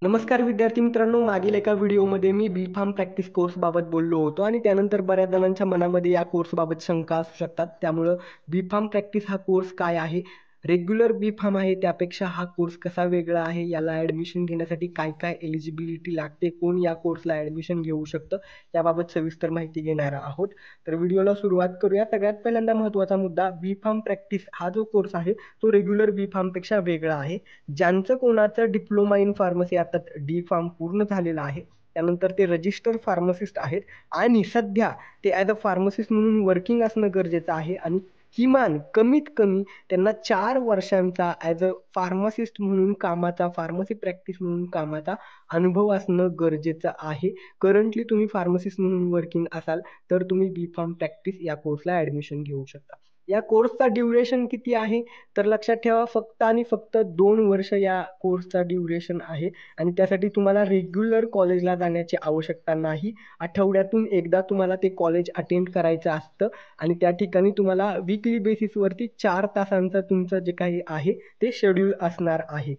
नमस्कार विद्यार्थी मित्रांनो, मागील एका व्हिडिओमध्ये मी बी फार्म प्रॅक्टिस कोर्सबाबत बोललो होतो आणि त्यानंतर बऱ्याच जणांच्या मनामध्ये या कोर्सबाबत शंका असू शकतात. त्यामुळं बी फार्म प्रॅक्टिस हा कोर्स काय आहे? रेग्युलर बी फार्म आहे त्यापेक्षा हा कोर्स कसा वेगळा आहे? याला ॲडमिशन घेण्यासाठी काय-काय एलिजिबिलिटी लागते? कोण या कोर्सला ॲडमिशन घेऊ शकतं? याबाबत सविस्तर माहिती घेणार आहोत. तर व्हिडिओला सुरुवात करूया. सगळ्यात पहिल्यांदा महत्त्वाचा मुद्दा, बी फार्म प्रॅक्टिस हा जो कोर्स आहे तो रेग्युलर बी फार्मपेक्षा वेगळा आहे. ज्यांचं कोणाचं डिप्लोमा इन फार्मसी अर्थात डी फार्म पूर्ण झालेला आहे, त्यानंतर ते रजिस्टर्ड फार्मासिस्ट आहेत आणि सध्या ते ॲज अ फार्मासिस्ट म्हणून वर्किंग असणं गरजेचं आहे आणि किमान कमीत कमी त्यांना 4 वर्षांचा ॲज अ फार्मासिस्ट म्हणून कामाचा, फार्मसी प्रॅक्टिस म्हणून कामाचा अनुभव असणं गरजेचं आहे. करंटली तुम्ही फार्मासिस्ट म्हणून वर्किंग असाल, तर तुम्ही बी फार्म प्रॅक्टिस या कोर्सला ॲडमिशन घेऊ शकता. या कोर्सचा ड्युरेशन किती आहे? तर लक्षात ठेवा, फक्त आणि फक्त 2 वर्ष या कोर्सचा ड्युरेशन आहे आणि त्यासाठी तुम्हाला रेग्युलर कॉलेजला जाण्याची आवश्यकता नाही. आठवड्यातून एकदा तुम्हाला ते कॉलेज अटेंड करायचं असतं आणि त्या ठिकाणी तुम्हाला वीकली बेसिसवरती 4 तासांचं तुमचं जे काही आहे ते शेड्यूल असणार आहे.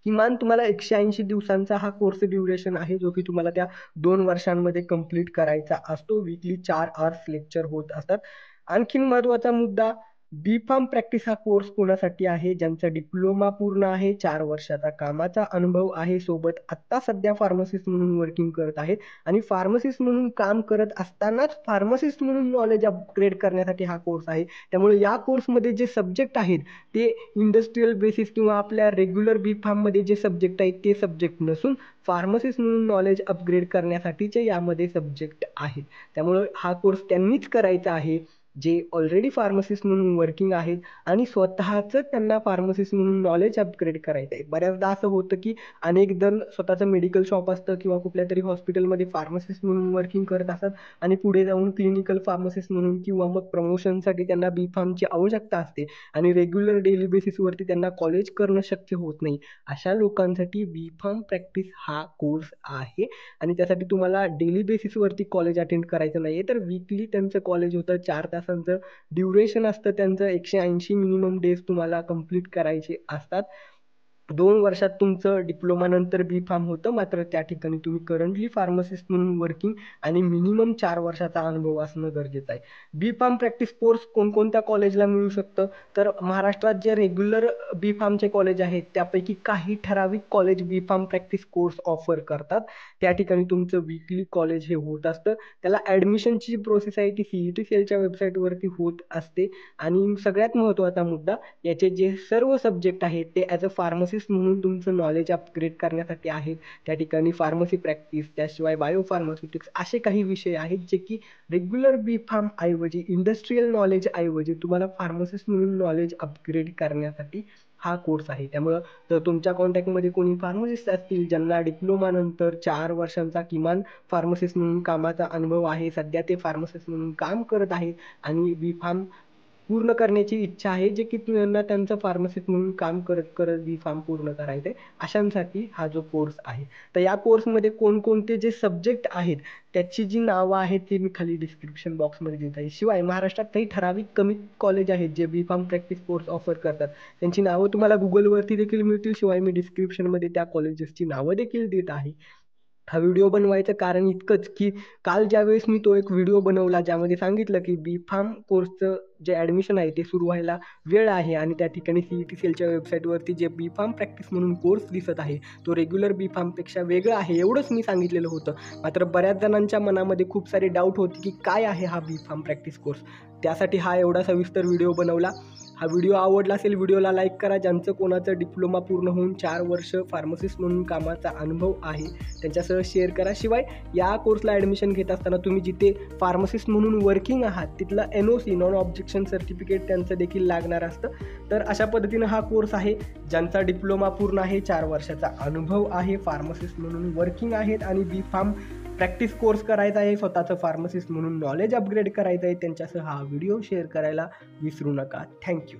किमान तुम्हाला 180 दिवसांचा हा कोर्स ड्युरेशन आहे, जो की तुम्हाला त्या 2 वर्षांमध्ये कंप्लीट करायचा असतो. वीकली 4 अवर्स लेक्चर होत असतात. आणखीन महत्त्वाचा मुद्दा, बी फार्म प्रॅक्टिस हा कोर्स कोणासाठी आहे? ज्यांचा डिप्लोमा पूर्ण आहे, 4 वर्षाचा कामाचा अनुभव आहे, सोबत आत्ता सध्या फार्मसिस्ट म्हणून वर्किंग करत आहेत आणि फार्मसिस्ट म्हणून काम करत असतानाच फार्मसिस्ट म्हणून नॉलेज अपग्रेड करण्यासाठी हा कोर्स आहे. त्यामुळे या कोर्समध्ये जे सब्जेक्ट आहेत ते इंडस्ट्रियल बेसिस किंवा आपल्या रेग्युलर बी फार्ममध्ये जे सब्जेक्ट आहेत ते सब्जेक्ट नसून फार्मसिस्ट म्हणून नॉलेज अपग्रेड करण्यासाठीचे यामध्ये सब्जेक्ट आहेत. त्यामुळं हा कोर्स त्यांनीच करायचा आहे जे ऑलरेडी फार्मसिस्ट म्हणून वर्किंग आहेत आणि स्वतःचं त्यांना फार्मसिस्ट म्हणून नॉलेज अपग्रेड करायचं आहे. बऱ्याचदा असं होतं की अनेक जण स्वतःचं मेडिकल शॉप असतं किंवा कुठल्यातरी हॉस्पिटलमध्ये फार्मसिस्ट म्हणून वर्किंग करत असतात आणि पुढे जाऊन क्लिनिकल फार्मसिस्ट म्हणून किंवा मग प्रमोशनसाठी त्यांना बी फार्मची आवश्यकता असते आणि रेग्युलर डेली बेसिसवरती त्यांना कॉलेज करणं शक्य होत नाही. अशा लोकांसाठी बी फार्म प्रॅक्टिस हा कोर्स आहे आणि त्यासाठी तुम्हाला डेली बेसिसवरती कॉलेज अटेंड करायचं नाही आहे, तर वीकली त्यांचं कॉलेज होतं. 4 तासांचं ड्युरेशन असतं त्यांचं. 180 मिनिमम डेज तुम्हाला कंप्लीट करायचे असतात. 2 वर्षात तुमचं डिप्लोमा नंतर बी फार्म होतं. मात्र त्या ठिकाणी तुम्ही करंटली फार्मासिस्ट म्हणून वर्किंग आणि मिनिमम 4 वर्षाचा अनुभव असणं गरजेचं आहे. बी फार्म प्रॅक्टिस कोर्स कोणकोणत्या कॉलेजला मिळू शकतं? तर महाराष्ट्रात जे रेग्युलर बी फार्मचे कॉलेज आहेत, त्यापैकी काही ठराविक कॉलेज बी फार्म प्रॅक्टिस कोर्स ऑफर करतात. त्या ठिकाणी तुमचं वीकली कॉलेज हे होत असतं. त्याला ॲडमिशनची प्रोसेस आहे ती CET सेलच्या वेबसाईटवरती होत असते आणि सगळ्यात महत्त्वाचा मुद्दा, याचे जे सर्व सब्जेक्ट आहेत ते ॲज अ फार्मसिस्ट म्हणून तुमचं नॉलेज अपग्रेड करण्यासाठी आहेत. त्या ठिकाणी फार्मसी प्रॅक्टिस, त्याशिवाय बायोफार्मास्युटिक्स असे काही विषय आहेत जे की रेग्युलर बी फार्म ऐवजी, इंडस्ट्रियल नॉलेज ऐवजी तुम्हाला फार्मसिस्ट म्हणून नॉलेज अपग्रेड करण्यासाठी हा कोर्स आहे. त्यामुळं जर तुमच्या कॉन्टॅक्टमध्ये कोणी फार्मसिस्ट असतील ज्यांना डिप्लोमानंतर 4 वर्षांचा किमान फार्मसिस्ट म्हणून कामाचा अनुभव आहे, सध्या ते फार्मसिस्ट म्हणून काम करत आहेत आणि बी फार्म पूर्ण करण्याची इच्छा आहे, जे की त्यांना त्यांचं फार्मसिस्ट म्हणून काम करत बी फार्म पूर्ण करायचं आहे, अशांसाठी हा जो कोर्स आहे. तर या कोर्समध्ये कोणकोणते जे सब्जेक्ट आहेत, त्याची जी नावं आहेत ती मी खाली डिस्क्रिप्शन बॉक्समध्ये देत आहे. शिवाय महाराष्ट्रात काही ठराविक कमी कॉलेज आहेत जे B pharm practice course offer करतात. त्यांची नावं तुम्हाला Googleवरती देखील मिळतील. शिवाय मी डिस्क्रिप्शनमध्ये त्या कॉलेजेसची नावं देखील देत आहे. हा व्हिडिओ बनवायचं कारण इतकंच, की काल ज्यावेळेस मी तो एक व्हिडिओ बनवला ज्यामध्ये सांगितलं, की बी फार्म कोर्सचं जे ॲडमिशन आहे ते सुरू व्हायला वेळ आहे आणि त्या ठिकाणी CET सेलच्या वेबसाईटवरती जे बी फार्म प्रॅक्टिस म्हणून कोर्स दिसत आहे, तो रेग्युलर बी फार्मपेक्षा वेगळा आहे, एवढंच मी सांगितलेलं होतं. मात्र बऱ्याच जणांच्या मनामध्ये खूप सारे डाऊट होते, की काय आहे हा बी फार्म प्रॅक्टिस कोर्स? त्यासाठी हा एवढा सविस्तर व्हिडिओ बनवला. हा व्हिडिओ आवडला असेल, व्हिडिओला लाईक करा. ज्यांचं कोणाचं डिप्लोमा पूर्ण होऊन 4 वर्ष फार्मसिस्ट म्हणून कामाचा अनुभव आहे, त्यांच्यासह शेअर करा. शिवाय या कोर्सला ॲडमिशन घेत असताना तुम्ही जिथे फार्मसिस्ट म्हणून वर्किंग आहात, तिथलं NOC नॉन ऑब्जेक्शन सर्टिफिकेट त्यांचं देखील लागणार असतं. तर अशा पद्धतीनं हा कोर्स आहे. ज्यांचा डिप्लोमा पूर्ण आहे, 4 वर्षाचा अनुभव आहे, फार्मसिस्ट म्हणून वर्किंग आहेत आणि बी फार्म प्रॅक्टिस कोर्स करायचा आहे, स्वतःचं फार्मसिस्ट म्हणून नॉलेज अपग्रेड करायचं आहे, त्यांच्यासह हा व्हिडिओ शेअर करायला विसरू नका. Thank you.